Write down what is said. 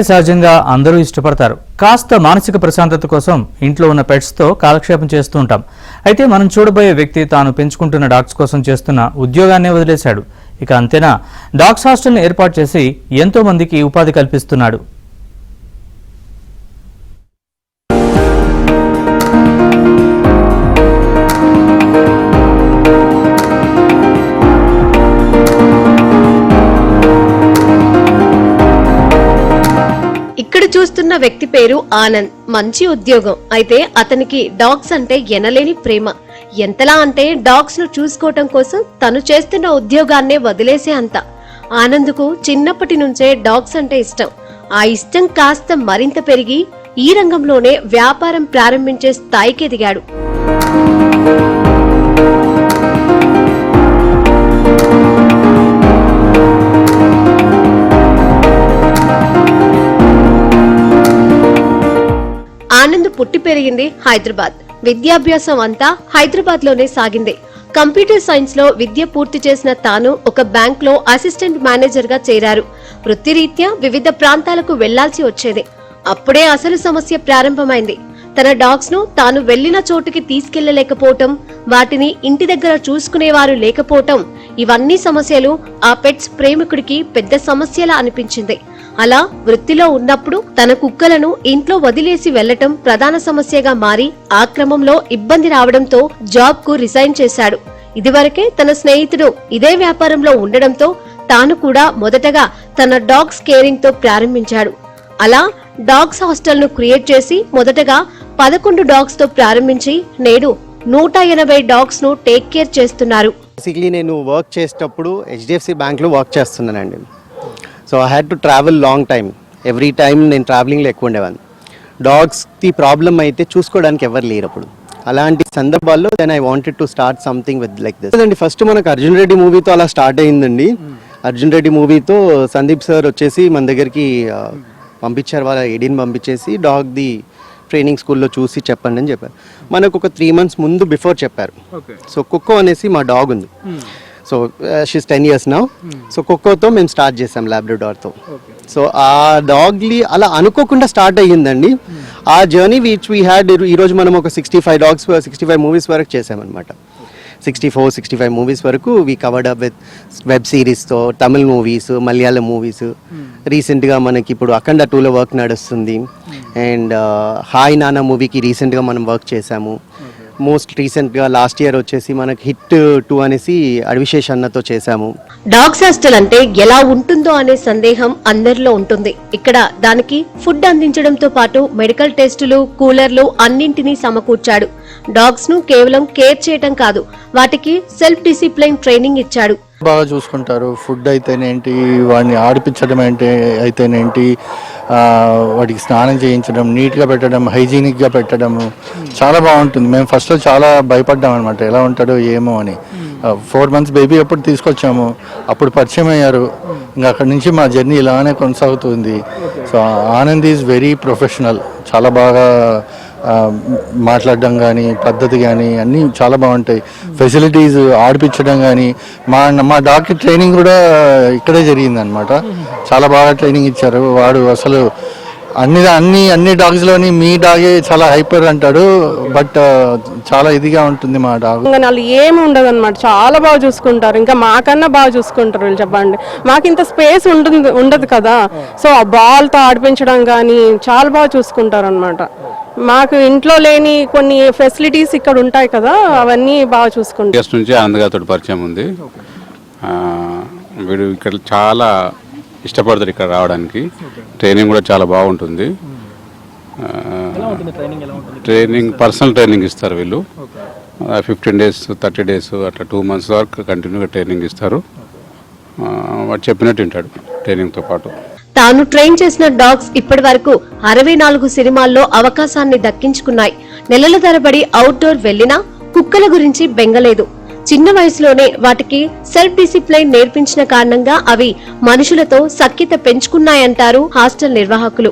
సహజంగా అందరూ ఇష్టపడతారు. కాస్త మానసిక ప్రశాంతత కోసం ఇంట్లో ఉన్న పెట్స్ తో కాలక్షేపం చేస్తూ ఉంటాం. అయితే మనం చూడబోయే వ్యక్తి తాను పెంచుకుంటున్న డాగ్స్ కోసం చేస్తున్న ఉద్యోగాన్నే వదిలేశాడు. ఇక అంతేనా, డాగ్స్ హాస్టల్ని ఏర్పాటు చేసి ఎంతో మందికి ఉపాధి కల్పిస్తున్నాడు. ఇక్కడ చూస్తున్న వ్యక్తి పేరు ఆనంద్. మంచి ఉద్యోగం. అయితే అతనికి డాగ్స్ అంటే ఎనలేని ప్రేమ. ఎంతలా అంటే డాగ్స్ ను చూసుకోవటం కోసం తను చేస్తున్న ఉద్యోగాన్నే వదిలేసే అంత. ఆనంద్కు చిన్నప్పటి నుంచే డాగ్స్ అంటే ఇష్టం. ఆ ఇష్టం కాస్త మరింత పెరిగి ఈ రంగంలోనే వ్యాపారం ప్రారంభించే స్థాయికి ఎదిగాడు. ఆనంద్ పుట్టి పెరిగింది హైదరాబాద్. విద్యాభ్యాసం అంతా హైదరాబాద్ లోనే సాగింది. కంప్యూటర్ సైన్స్ లో విద్య పూర్తి చేసిన తాను ఒక బ్యాంక్ లో అసిస్టెంట్ మేనేజర్ గా చేరారు. వృత్తిరీత్యా వివిధ ప్రాంతాలకు వెళ్లాల్సి వచ్చేది. అప్పుడే అసలు సమస్య ప్రారంభమైంది. తన డాగ్స్ ను తాను వెళ్లిన చోటుకి తీసుకెళ్లలేకపోవటం, వాటిని ఇంటి దగ్గర చూసుకునేవారు లేకపోవటం, ఇవన్నీ సమస్యలు ఆ పెట్స్ ప్రేమికుడికి పెద్ద సమస్యలా అనిపించింది. అలా వృత్తిలో ఉన్నప్పుడు తన కుక్కలను ఇంట్లో వదిలేసి వెళ్లటం ప్రధాన సమస్యగా మారి ఆ క్రమంలో ఇబ్బంది రావడంతో జాబ్ కు రిజైన్ చేశాడు. ఇదివరకే తన స్నేహితుడు ఇదే వ్యాపారంలో ఉండడంతో తాను కూడా మొదటగా తన డాగ్స్ కేరింగ్ తో ప్రారంభించాడు. అలా డాగ్స్ హాస్టల్ ను క్రియేట్ చేసి మొదటగా 11 డాగ్స్ తో ప్రారంభించి నేడు 180 డాగ్స్ ను టేక్ కేర్ చేస్తున్నారు. బేసిక్లీ నేను వర్క్ చేసేటప్పుడు HDFC బ్యాంక్ లో వర్క్ చేస్తున్నానండి. So I had to travel long time. Every time నేను ట్రావెలింగ్లో ఎక్కువ ఉండేవాడిని. డాగ్స్కి ప్రాబ్లం అయితే చూసుకోవడానికి ఎవరు లేరు అప్పుడు. అలాంటి సందర్భాల్లో then I wanted to start something with like this అండి. ఫస్ట్ మనకు అర్జున్ రెడ్డి మూవీతో అలా స్టార్ట్ అయిందండి. అర్జున్ రెడ్డి మూవీతో సందీప్ సార్ వచ్చేసి మన దగ్గరికి పంపించారు. వాళ్ళ ఏడీని పంపించేసి డాగ్ది ట్రైనింగ్ స్కూల్లో చూసి చెప్పండి అని చెప్పారు. మనకు ఒక 3 months ముందు బిఫోర్ చెప్పారు. సో కుక్కో అనేసి మా డాగ్ ఉంది. So she's 10 years now. So కుక్కోతో మేము స్టార్ట్ చేసాం, లాబ్రడార్తో. సో ఆ డాగ్లీ అలా అనుకోకుండా స్టార్ట్ అయ్యిందండి. ఆ జర్నీ విచ్ వీ హ్యాడ్ ఈరోజు మనం ఒక 65 మూవీస్ వరకు చేసామన్నమాట. 64-65 మూవీస్ వరకు we covered up with web సిరీస్తో, తమిళ్ మూవీస్, మలయాళం మూవీస్. రీసెంట్గా మనకి ఇప్పుడు అఖండ 2లో వర్క్ నడుస్తుంది. అండ్ హాయ్ నానా మూవీకి రీసెంట్గా మనం వర్క్ చేసాము. మోస్ట్ రీసెంట్గా లాస్ట్ ఇయర్ వచ్చేసి మనకి హిట్ 2 అనేసి అడివిశేష్ అన్నతో చేశాము. డాగ్స్ హాస్టల్ అంటే ఎలా ఉంటుందో అనే సందేహం అందరిలో ఉంటుంది. ఇక్కడ దానికి ఫుడ్ అందించడంతో పాటు మెడికల్ టెస్టులు, కూలర్లు అన్నింటినీ సమకూర్చాడు. డాగ్స్ ను కేవలం కేర్ చేయటం కాదు, వాటికి సెల్ఫ్ డిసిప్లైన్ ట్రైనింగ్ ఇచ్చాడు. బాగా చూసుకుంటారు. ఫుడ్ అయితేనేంటి, వాడిని ఆడిపించడం అయితేనేంటి, వాటికి స్నానం చేయించడం, నీట్గా పెట్టడం, హైజీనిక్గా పెట్టడం చాలా బాగుంటుంది. మేము ఫస్ట్లో చాలా భయపడ్డాం అనమాట, ఎలా ఉంటాడో ఏమో అని. 4 months బేబీ అప్పుడు తీసుకొచ్చాము, అప్పుడు పరిచయం అయ్యారు. ఇంకా అక్కడి నుంచి మా జర్నీ ఇలానే కొనసాగుతుంది. So Anand is very professional. చాలా బాగా మాట్లాడడం కానీ, పద్ధతి కానీ అన్నీ చాలా బాగుంటాయి. ఫెసిలిటీస్, ఆడిపించడం కానీ, మా డాక్టర్ ట్రైనింగ్ కూడా ఇక్కడే జరిగింది అనమాట. చాలా బాగా ట్రైనింగ్ ఇచ్చారు. వాడు అసలు అన్ని డాగ్స్లోని మీ డాగే చాలా హైపర్ అంటాడు, బట్ చాలా ఇదిగా ఉంటుంది మా డాగ్. వాళ్ళు ఏమి ఉండదు అనమాట, చాలా బాగా చూసుకుంటారు. ఇంకా మాకన్నా బాగా చూసుకుంటారు వీళ్ళు. చెప్పండి, మాకు ఇంత స్పేస్ ఉండదు కదా. సో ఆ బాల్తో ఆడిపించడం కానీ చాలా బాగా చూసుకుంటారు అనమాట. మాకు ఇంట్లో లేని కొన్ని ఫెసిలిటీస్ ఇక్కడ ఉంటాయి కదా, అవన్నీ బాగా చూసుకుంటారు. ఫస్ట్ నుంచి ఆనంద్ పరిచయం ఉంది. వీడు ఇక్కడ చాలా ఇష్టపడతారు ఇక్కడ రావడానికి. ట్రైనింగ్ కూడా చాలా బాగుంటుంది. ట్రైనింగ్ పర్సనల్ ట్రైనింగ్ ఇస్తారు వీళ్ళు. 15 days 30 days అట్లా 2 months వరకు కంటిన్యూగా ట్రైనింగ్ ఇస్తారు. వాడు చెప్పినట్టు వింటాడు ట్రైనింగ్తో పాటు. తాను ట్రైన్ చేసిన డాగ్స్ ఇప్పటి వరకు 64 సినిమాల్లో అవకాశాన్ని దక్కించుకున్నాయి. నెలల తరబడి అవుట్డోర్ వెళ్లినా కుక్కల గురించి బెంగలేదు. చిన్న వయసులోనే వాటికి సెల్ఫ్ డిసిప్లైన్ నేర్పించిన కారణంగా అవి మనుషులతో సఖ్యత పెంచుకున్నాయంటారు హాస్టల్ నిర్వాహకులు.